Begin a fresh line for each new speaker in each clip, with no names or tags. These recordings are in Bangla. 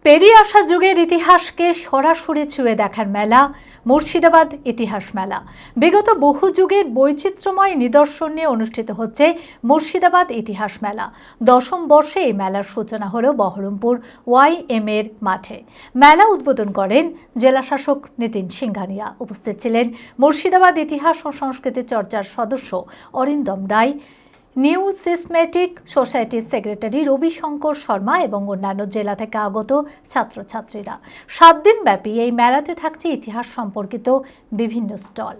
পেরিয়ে আসা যুগের ইতিহাসকে সরাসরি ছুঁয়ে দেখার মেলা মুর্শিদাবাদ ইতিহাস মেলা। বিগত বহু যুগের বৈচিত্র্যময় নিদর্শন নিয়ে অনুষ্ঠিত হচ্ছে মুর্শিদাবাদ ইতিহাস মেলা। 10ম বর্ষে এই মেলার সূচনা হলো বহরমপুর YM এর মাঠে। মেলা উদ্বোধন করেন জেলাশাসক নিতিন সিংহানিয়া। উপস্থিত ছিলেন মুর্শিদাবাদ ইতিহাস ও সংস্কৃতি চর্চার সদস্য অরিন্দম রায়, নিউ সিস্টেমেটিক সোসাইটির সেক্রেটারি রবিশঙ্কর শর্মা এবং অন্যান্য জেলা থেকে আগত ছাত্রছাত্রীরা। 7 দিন ব্যাপী এই মেলাতে থাকছে ইতিহাস সম্পর্কিত বিভিন্ন স্টল।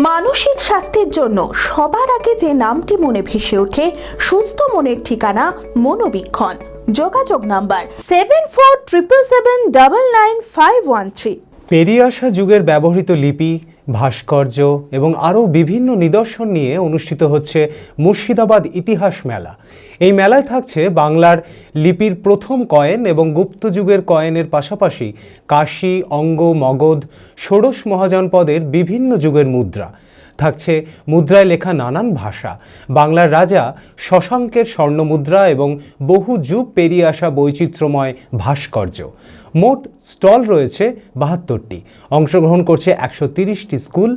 মানসিক স্বাস্থ্যের জন্য সবার আগে যে নামটি মনে ভেসে ওঠে, সুস্থ মনের ঠিকানা মনোবীক্ষণ। যোগাযোগ নাম্বার 7477799513।
পেরিয়ে আসা যুগের ব্যবহৃত লিপি, ভাস্কর্য এবং আরও বিভিন্ন নিদর্শন নিয়ে অনুষ্ঠিত হচ্ছে মুর্শিদাবাদ ইতিহাস মেলা। এই মেলায় থাকছে বাংলার লিপির প্রথম কয়েন এবং গুপ্ত যুগের কয়েনের পাশাপাশি কাশী, অঙ্গ, মগধ, ষোড়শ মহাজনপদের বিভিন্ন যুগের মুদ্রা। থাকছে মুদ্রায় লেখা নানান ভাষা, বাংলার রাজা শশাঙ্কের স্বর্ণমুদ্রা এবং বহু যুগ পেরিয়ে আসা বৈচিত্র্যময় ভাস্কর্য। মোট স্টল রয়েছে 72টি। অংশগ্রহণ করছে 130টি স্কুল।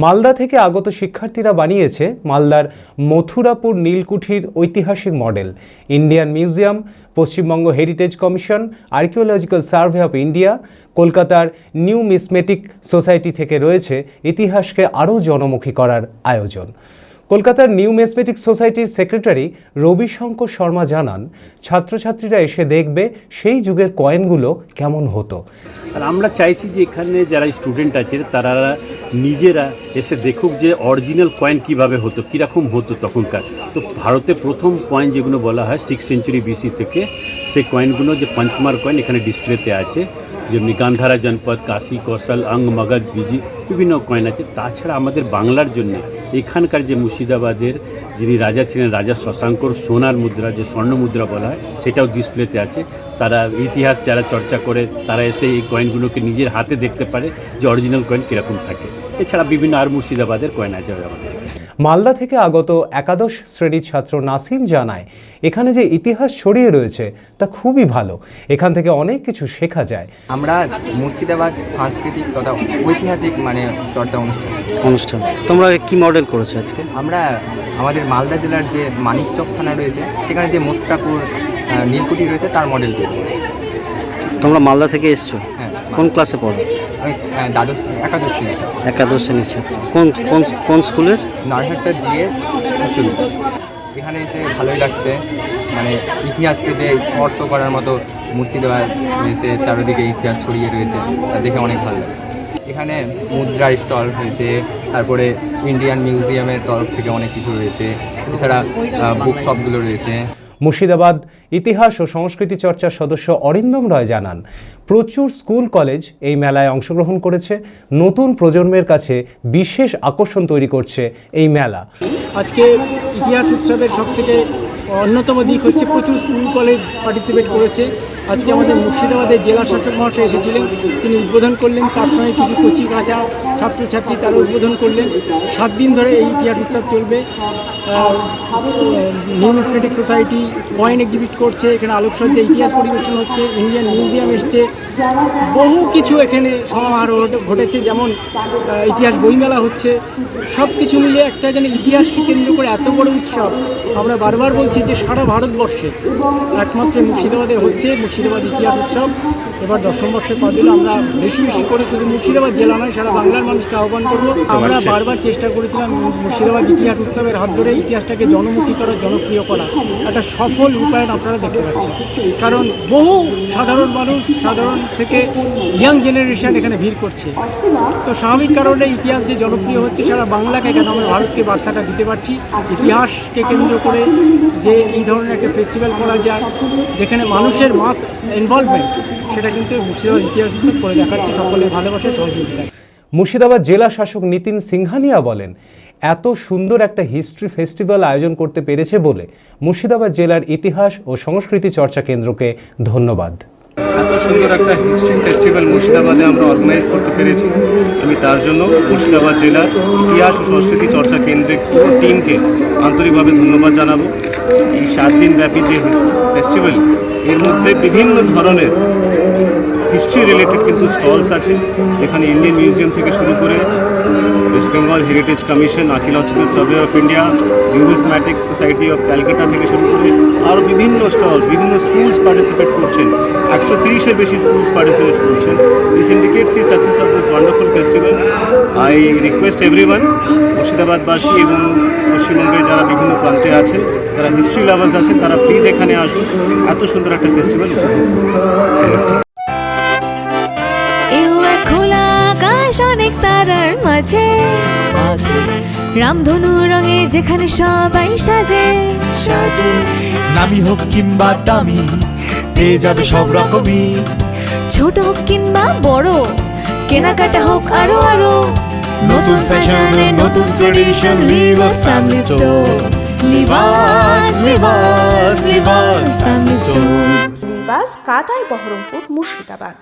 মালদা থেকে আগত শিক্ষার্থীরা বানিয়েছে মালদার মথুরাপুর নীলকুঠির ঐতিহাসিক model. Indian museum, Paschimbanga heritage commission, archaeological survey of India, কলকাতার নিউ মিসমেটিক সোসাইটি থেকে রয়েছে ইতিহাসকে আরও জনমুখী করার আয়োজন। কলকাতার নিউ মিসমেটিক সোসাইটির সেক্রেটারি রবিশঙ্কর শর্মা জানান, ছাত্রছাত্রীরা এসে দেখবে সেই যুগের কয়েনগুলো কেমন হতো।
আর আমরা চাইছি যে এখানে যারা স্টুডেন্ট আছে তারা নিজেরা এসে দেখুক যে অরিজিনাল কয়েন কিভাবে হতো, কীরকম হতো তখনকার। তো ভারতে প্রথম কয়েন যেগুলো বলা হয় 6th সেঞ্চুরি BC থেকে, সেই কয়েনগুলো যে পঞ্চমার কয়েন এখানে ডিসপ্লেতে আছে, যেমনি গান্ধারা জনপদ, কাশী, কৌশল, অঙ্গ, মগধ, বিজি বিভিন্ন কয়েন আছে। তাছাড়া আমাদের বাংলার জন্য এখানকার যে মুর্শিদাবাদের যিনি রাজা ছিলেন, রাজা শশাঙ্কর সোনার মুদ্রা, যে স্বর্ণ মুদ্রা বলা হয়, সেটাও ডিসপ্লেতে আছে। তারা ইতিহাস যারা চর্চা করে তারা এসে এই কয়েনগুলোকে নিজের হাতে দেখতে পারে যে অরিজিনাল কয়েন কীরকম থাকে। এছাড়া বিভিন্ন আর মুর্শিদাবাদের কয়েন আছে আমাদের।
মালদা থেকে আগত একাদশ শ্রেণীর ছাত্র নাসিম জানায়, এখানে যে ইতিহাস ছড়িয়ে রয়েছে তা খুবই ভালো, এখান থেকে অনেক কিছু শেখা যায়।
আমরা মুর্শিদাবাদ সাংস্কৃতিক তথা ঐতিহাসিক চর্চা অনুষ্ঠান
তোমরা কি মডেল করেছো আজকে?
আমরা আমাদের মালদা জেলার যে মানিকচক থানা রয়েছে সেখানে যে মথুরাপুর নীলকুঠি রয়েছে তার মডেল তৈরি করেছি।
তোমরা মালদা থেকে এসছো?
হ্যাঁ।
কোন ক্লাসে পড়ো?
আমি একাদশ শ্রেণীর ছাত্র।
একাদশ শ্রেণীর ছাত্র। কোন স্কুলের?
নারহাট্টা GS চলুন। এখানে এসে ভালোই লাগছে, ইতিহাসকে যে স্পর্শ করার মতো মুর্শিদাবাদ এসে চারিদিকে ইতিহাস ছড়িয়ে রয়েছে, তা দেখে অনেক ভালো লাগছে। এখানে মুদ্রার স্টল হয়েছে, তারপরে ইন্ডিয়ান মিউজিয়ামের তরফ থেকে অনেক কিছু রয়েছে, এছাড়া বুক শপগুলো রয়েছে।
মুর্শিদাবাদ ইতিহাস ও সংস্কৃতি চর্চার সদস্য অরিন্দম রায় জানান, প্রচুর স্কুল কলেজ এই মেলায় অংশগ্রহণ করেছে। নতুন প্রজন্মের কাছে বিশেষ আকর্ষণ তৈরি করছে এই মেলা।
আজকে ইতিহাস উৎসবের সবথেকে অন্যতম দিক হচ্ছে প্রচুর স্কুল কলেজ পার্টিসিপেট করেছে। আজকে আমাদের মুর্শিদাবাদের জেলা শাসক মহাশয় এসেছিলেন, তিনি উদ্বোধন করলেন। তার সঙ্গে কিছু কচি কাঁচা ছাত্রছাত্রী তারা উদ্বোধন করলেন। 7 দিন ধরে এই ইতিহাস উৎসব চলবে। নিউ মিসমেটিক সোসাইটি কয়েন এক্সিবিট করছে, এখানে আলোকসজ্জা ইতিহাস পরিবেশন হচ্ছে, ইন্ডিয়ান মিউজিয়াম এসছে, বহু কিছু এখানে সমারোহ ঘটেছে, যেমন ইতিহাস বইমেলা হচ্ছে। সব কিছু মিলে একটা যেন ইতিহাসকে কেন্দ্র করে এত বড় উৎসব, আমরা বারবার বলছি যে সারা ভারতবর্ষে একমাত্র মুর্শিদাবাদে হচ্ছে মুর্শিদাবাদ ইতিহাস উৎসব। এবার 10ম বর্ষে পা দিল। আমরা বেশি বেশি করে শুধু মুর্শিদাবাদ জেলা নয়, সারা বাংলার মানুষকে আহ্বান করব। আমরা বারবার চেষ্টা করেছিলাম মুর্শিদাবাদ ইতিহাস উৎসবের হাত ধরে ইতিহাসটাকে জনমুখী করা, জনপ্রিয় করা। একটা সফল রূপায়ণ আপনারা দেখতে পাচ্ছেন, কারণ বহু সাধারণ মানুষ, সাধারণ থেকে ইয়াং জেনারেশন এখানে ভিড় করছে। তো স্বাভাবিক কারণে ইতিহাস যে জনপ্রিয় হচ্ছে, সারা বাংলাকে কেন আমরা ভারতকে বার্তাটা দিতে পারছি। ইতিহাসকে কেন্দ্র করে যে এই ধরনের একটা ফেস্টিভ্যাল করা যায়, যেখানে মানুষের মাস ইনভলভমেন্ট, সেটা কিন্তু মুর্শিদাবাদ ইতিহাস উৎসব করে দেখাচ্ছে সকলের ভালোবাসা, সহযোগিতা।
মুর্শিদাবাদ জেলা শাসক নিতিন সিংহানিয়া বলেন, এত সুন্দর একটা হিস্ট্রি ফেস্টিভ্যাল আয়োজন করতে পেরেছে বলে মুর্শিদাবাদ জেলার ইতিহাস ও সংস্কৃতি চর্চা কেন্দ্রকে ধন্যবাদ।
এত সুন্দর একটা হিস্ট্রি ফেস্টিভ্যাল মুর্শিদাবাদে আমরা অর্গানাইজ করতে পেরেছি, আমি তার জন্য মুর্শিদাবাদ জেলার ইতিহাস ও সংস্কৃতি চর্চা কেন্দ্রের পুরো টিমকে আন্তরিকভাবে ধন্যবাদ জানাবো। এই 7 দিন ব্যাপী যে ফেস্টিভ্যাল, এর মধ্যে বিভিন্ন ধরনের হিস্ট্রি রিলেটেড কিন্তু স্টলস আছে, যেখানে ইন্ডিয়ান মিউজিয়াম থেকে শুরু করে West Bengal heritage commission, archaeological survey of India, numismatic society of Calcutta থেকে শুরু করে আরও বিভিন্ন স্টলস, বিভিন্ন স্কুলস পার্টিসিপেট করছেন, 130-এর বেশি স্কুলস পার্টিসিপেট করছেন। This indicates the success of this wonderful festival. I request everyone, মুর্শিদাবাদবাসী এবং পশ্চিমবঙ্গের যারা বিভিন্ন প্রান্তে আছেন, যারা হিস্ট্রি লাভার্স আছেন, তারা প্লিজ এখানে আসুন, এত সুন্দর একটা ফেস্টিভ্যাল উপভোগ করুন।
খোলা আকাশ অনেক তারার মাঝে রামধনু রঙে যেখানে সবাই সাজে
নামি হোক কিংবা দামি পেয়ে যাবে সব রকমই,
ছোট হোক কিংবা বড় কেনাকাটা হোক আরো আরো,
নতুন ফ্যাশনে নতুন tradition, Libas family store, Libas Libas Libas family store.
Libas কাটাই বহরমপুর মুর্শিদাবাদ।